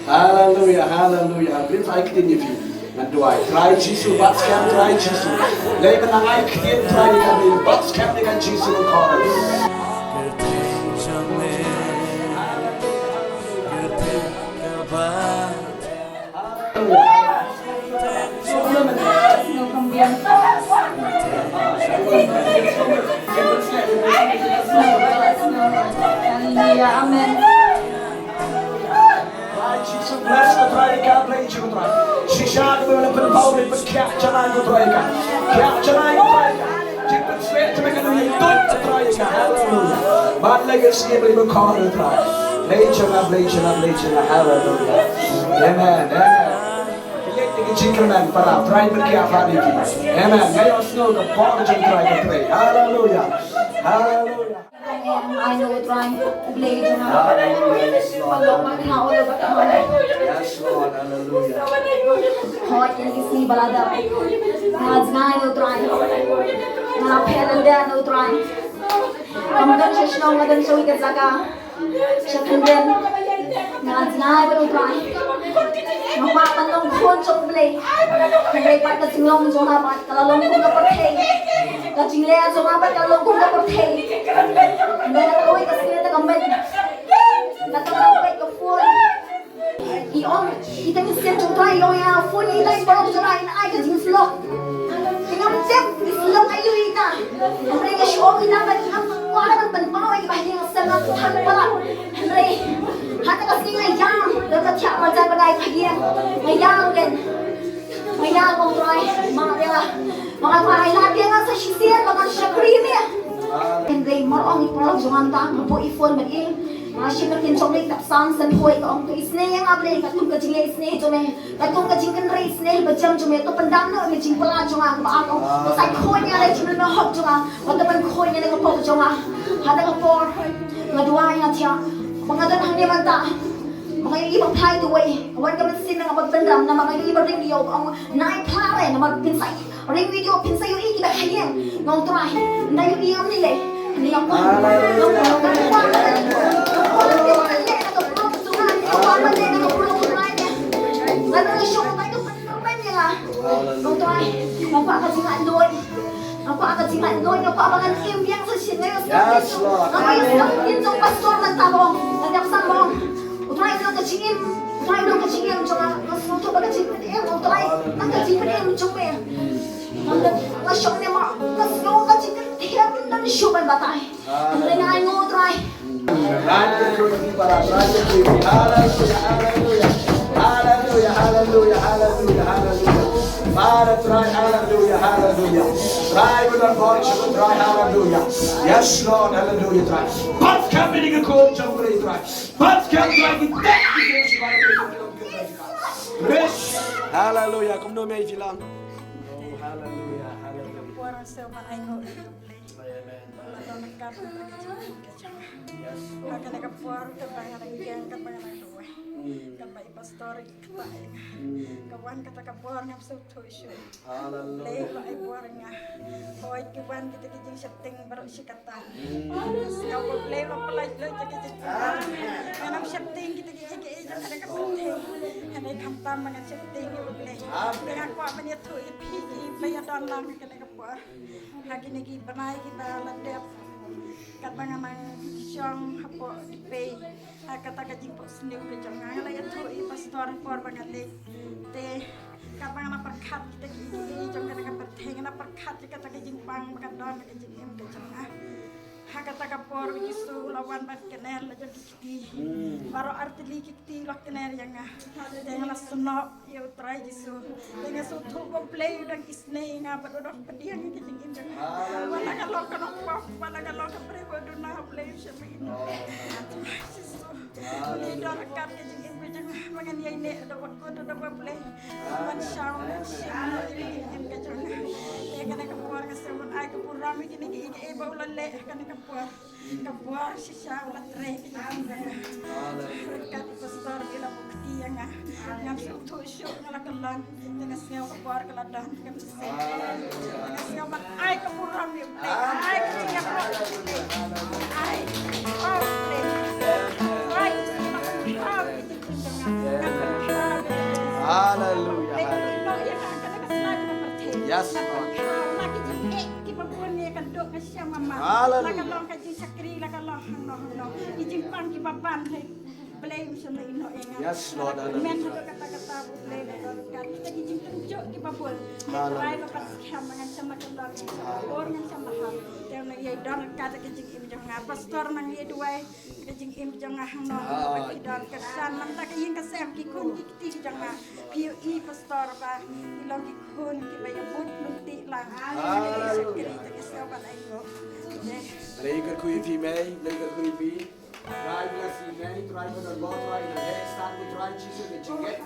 Hallelujah, hallelujah. Bring I can you and do I try Jesus, but can try Jesus. Leven and I can try again, but can again Jesus will call us. Amen. Jesus bless the prayer, God bless you. She shot me with a power, but catch an eye with prayer. Catch an eye with prayer. Take the sweat to make a new prayer. Hallelujah. My legacy will call the prayer. Nature, hallelujah. Amen, amen. Jingle para try to get funny. Amen. May us know the power of try to pray. Hallelujah. Hallelujah. I know trying to play to Yes, Lord. Hallelujah. Hot and you see balada. God's nine no trying. Now pen and there no trying. I'm going to show my them so we can saga. Second then. God's nine no trying. No papa no phone so play. Kaya pa ka singlong so hapat kalalong ko na patay. Ka jinglea so hapat kalalong ko na patay. Nana ko ay kasi na kamay. Natawag ka phone. Kita mesti coba yang phone ini lagi baru coba ini aja jingslok. Dengan cek jingslok ayu ina. Mereka show ina bagi apa orang penpau yang bahaya sangat Tuhan pala. Mereka hati kasih ngayang, dekat siapa macam bagai bahaya ngayang kan. Ngayang mau try, makanya makanya lagi nggak sesian makan syakrim ya. Hindi marong ipolog jangan tak ngapo iPhone bagi. Masih makin coba tak sang koi kong tu Snginyngkong ablay katung ka jingle Snginyngkong tu me katung ka jingkan ray Snginyngkong bajam tu me tu pendam no me jingpala jonga ba ako sai koi nya lay jingle no hok jonga wata pan koi nya ng pok jonga hada ka por ngadua nya tia pangadan handi manta mga ibang play the way. Awan ka man sila nga magpendram na mga ibang ring video ang naiplare na magpinsay. Ring video pinsay yung ikibahayang. Ngong try. Na yung iyong nila. Niyang ko. Ako akan singadoy ng pamangan imbyang sa sineros na piso. Ang ayos ng pinsong pastor ng tabong. Nagdaksan mo. Utray lang kachingin. Utray lang kachingin. Tsaka nasuto ba kachingin? Utray lang kachingin. Tsaka nasyok niya mga nasyok kachingin. Hirap na nasyukan batay. Ang rinaan mo utray. Hallelujah, hallelujah, hallelujah, hallelujah. Para try, hallelujah, hallelujah. Try with our voice, try, hallelujah. Yes, Lord, hallelujah, try. But come in the cold, jump in, try. But come try, rich. Hallelujah, come no me filang. Oh, hallelujah, hallelujah. Yes. Kamay pastor kitay kawan kata kabuar ngam so tosyo Hallelujah. leba ay buar nga hoy kawan kita kijing setting baru sikatan kau problema pelaj lo kita kanam setting kita kijing kijing ada kapenting ada kampam dengan setting ni boleh dengan kuat punya tu pi bayar dalam kena kabuar lagi niki banai kita ladap katangan siyang hapo pay kata kajing po sniw ke jangan ala ya tu pastor por bangalit te katangan perkat kita gigi jangan kena perteng na perkat kata kajing pang makadon kajing em ke jangan kata kapor Yesu lawan bat kenel aja kiti baru arti kiti lak kenel yang dengan sunok ya utrai Yesu dengan sutu komplei dan isne nga badodok pediang kajing em jangan wala kalok kanok wala kalok prebo duna play syami Ini dorkat kajing ibu jangan mangan ya ini ada waktu ada play man syam ini kajang ya kena kapor kesemun ai kapur rami kini gigi ibu lalle kena kapur sisa ulat re berkat pastor bila bukti yang ngam sutu syuk ngalakelan dengan siau kapur keladan kan sese dengan siau man ai kapur rami play ai kajing kapur ai play Hallelujah. Yes, Lord. Yes, Lord. Pastor nang yeduai kajing im jangan no dan kesan manta kajing kesem kikun kiti jangan POE pastor ba ilong kikun kibaya put lunti lang sekali kesel ba ayo Lekker goeie vie mee, lekker goeie vie. Try bless you man, try with the Lord, try the head, stand with try Jesus, the jinget,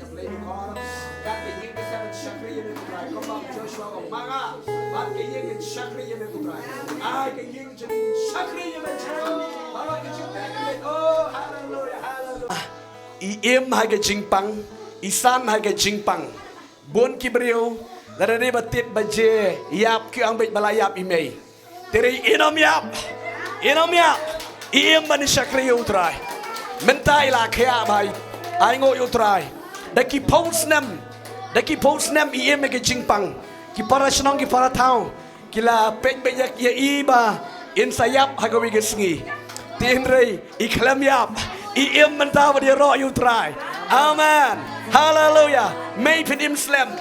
play the corner. Kat ke ying ke sana shakri ye me try. Kom op Joshua ko manga. Bat ke ying ke shakri ye me try. Ai ke ying ke shakri ye me try. Bawa ke jingiasyllok. Oh hallelujah, hallelujah. I hai ke jingpang, isan hai ke jingpang. Bon kibriu, dari batit baje, yap ki ang bait balayap imei. Tiri inom yap, iem bani shakri utrai, mentai la kaya bai, aingo utrai. Daki post nem iem ke jingpang, ki para senong ki para tau, kila pek beyak ya iba, in sayap hagawi ke sngi. Tinrei iklam yap, iem mentau dia ro utrai. Amen, hallelujah. May pedim slam,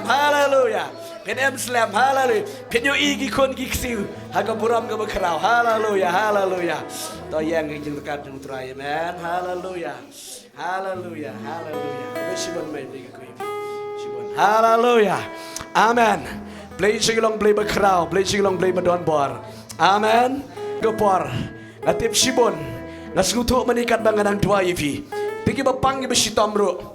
hallelujah. Penem slam, hallelujah. Penyo igi kon giksiu, haga buram ga bakrau, hallelujah, hallelujah. To yang jing dekat jing utrai, amen, hallelujah, hallelujah, hallelujah. Beshibon may big kuibi, shibon, hallelujah, amen. Play chilong play bakrau, play chilong play badon bor, amen. Gopor, natip shibon, nasgutu manikat banganang dua ivi. Pigi bapang ibi shitomro.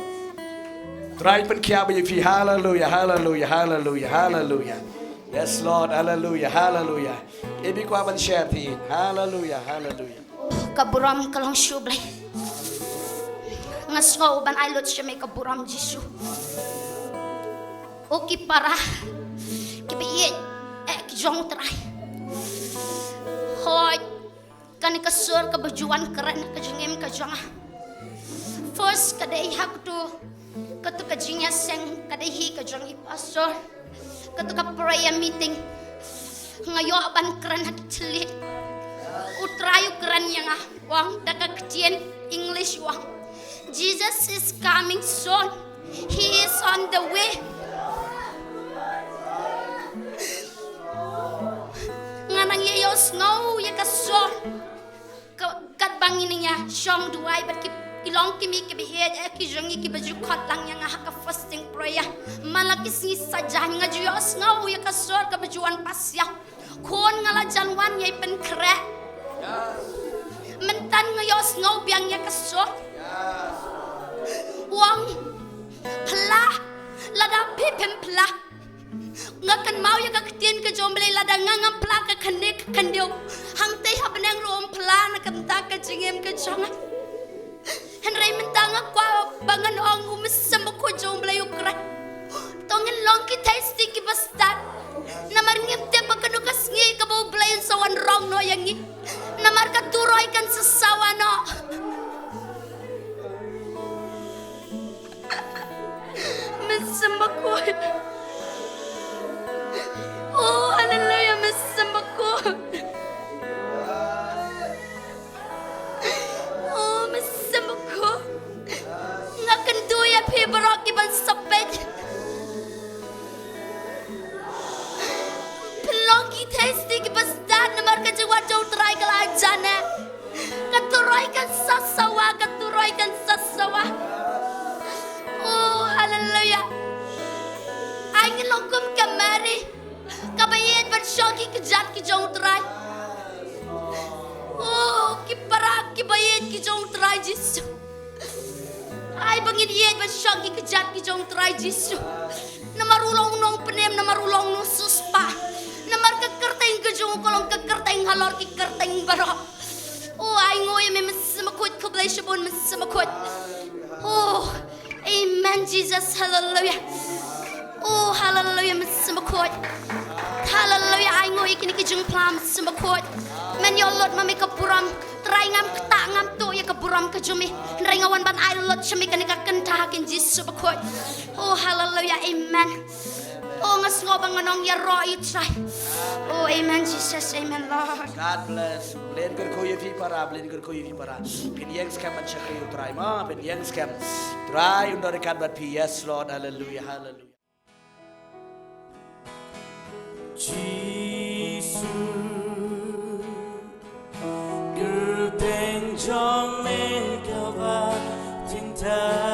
Try penkiah bagi hallelujah, hallelujah, hallelujah, hallelujah. Yes Lord, hallelujah, hallelujah. Ibi ko aban share ti, hallelujah, hallelujah. Kaburam kalong syublay. ngasngo ban ai lot shame ka buram jisu oki para ki biye ki jong trai hoy kan ka sur ka bajuan keren ka jengem ka janga first ka dei hak tu ka tu ka jingiaseng ka dei hi ka jangi pastor ka tu ka prayer meeting ngayo ban keren hak celit utrayu keren yang wang dak kecien English wang Jesus is coming soon. He is on the way. Nganang yayo snow ya kason. Kat bangin niya siyang duwai bat kilong kimi kibihed ki jangi ki baju khatlang yang haka fasting prayer. Malakis ni saja nga juyo snow ya kasor ka bajuan pasya. Kon ngala janwan yai pen kre. Mentan ngayo snow biang ya kasor. Wang pla lada pipem pla ngakan mau ya kaktian ke jomble lada ngangam pla ka khanek khandeu hang tei habnang rom pla na kamta ka jingem ka changa henry mentanga kwa bangan ong umisam ko jomble ukra tongin long ki tasty ki basta namar ngipte pakano ka sngi ka bo blayon sawan rong no yangi namar ka turoy kan sasawa no Sembakot. Oh, hallelujah, Miss Sembakot. Oh, Miss Sembakot. Ngakan duya pibarok iban sapet. Pelongki tasty kibastad na marka jiwa jauh terai kalajana. Katuroy kan sasawa. Oh, hallelujah. Angin longkum kamari. Kabayet bersyoki kejat ki jong terai. Oh, kiparak kibayet ki jong terai Jisu. Ay bangin yet bersyoki kejat ki jong terai Jisu. Namarulong nong penem namarulong nong suspa. Namar kekerteng ke jong kolong kekerteng halor ki kerteng barok. Oh, ay ngoy me mesemakut kublay shabon mesemakut. Oh, amen, Jesus, hallelujah. Oh, hallelujah, mesemakut. Hallelujah, ay ngoy kini kijung plam mesemakut. Men yolot mami kapuram, try ngam kta ngam to ya kapuram kajumi. Nray ngawan ban ay lot shami kanika kentahakin Jesus makut. Oh, hallelujah, amen. Oh, ngasngobang nganong ya roi try. Oh, amen, Jesus, amen, Lord. God bless. Blen gerkoye vi para. Pinyeng scam man chakayo try ma. Pinyeng scam. Try undor ikan bat pi. Yes, Lord. Hallelujah, hallelujah. Jesus, gerteng jong men kawa cinta.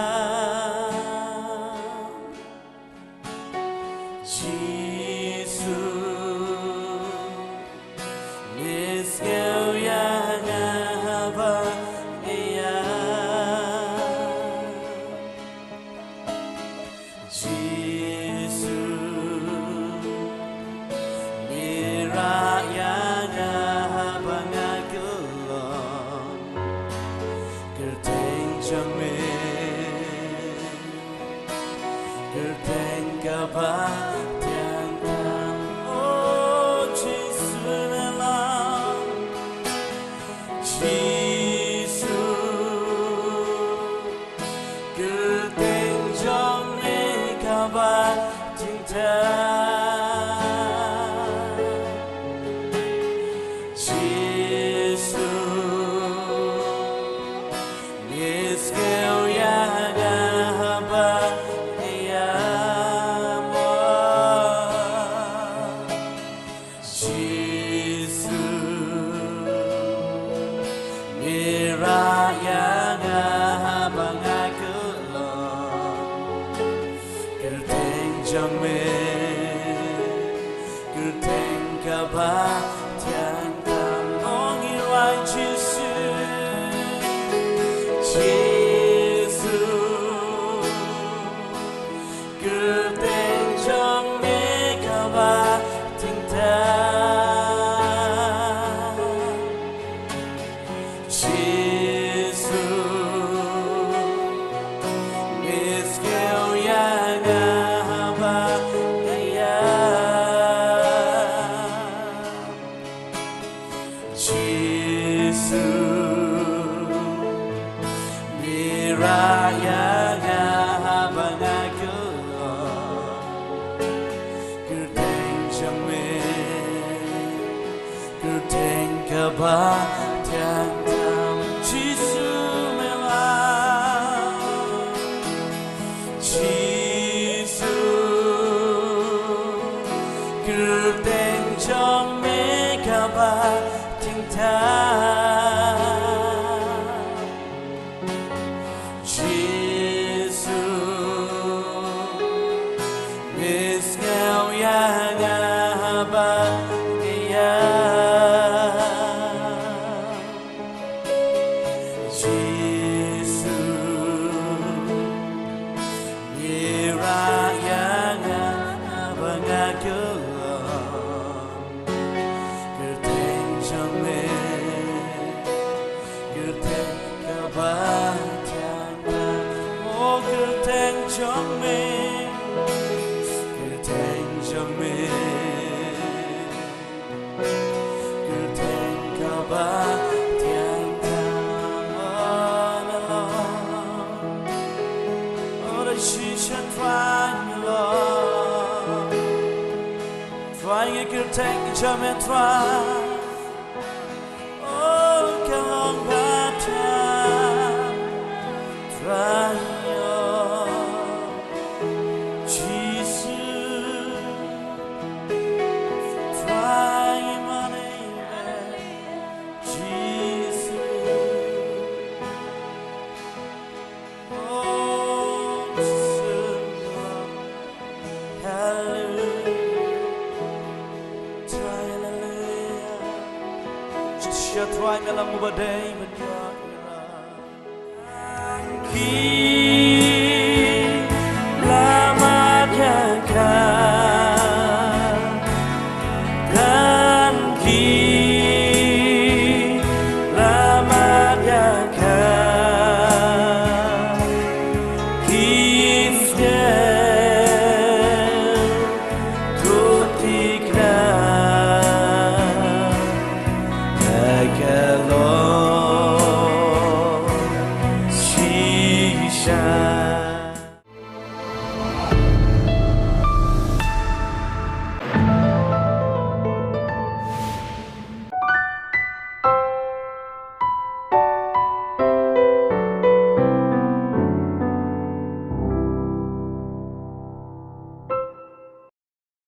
Ku tikna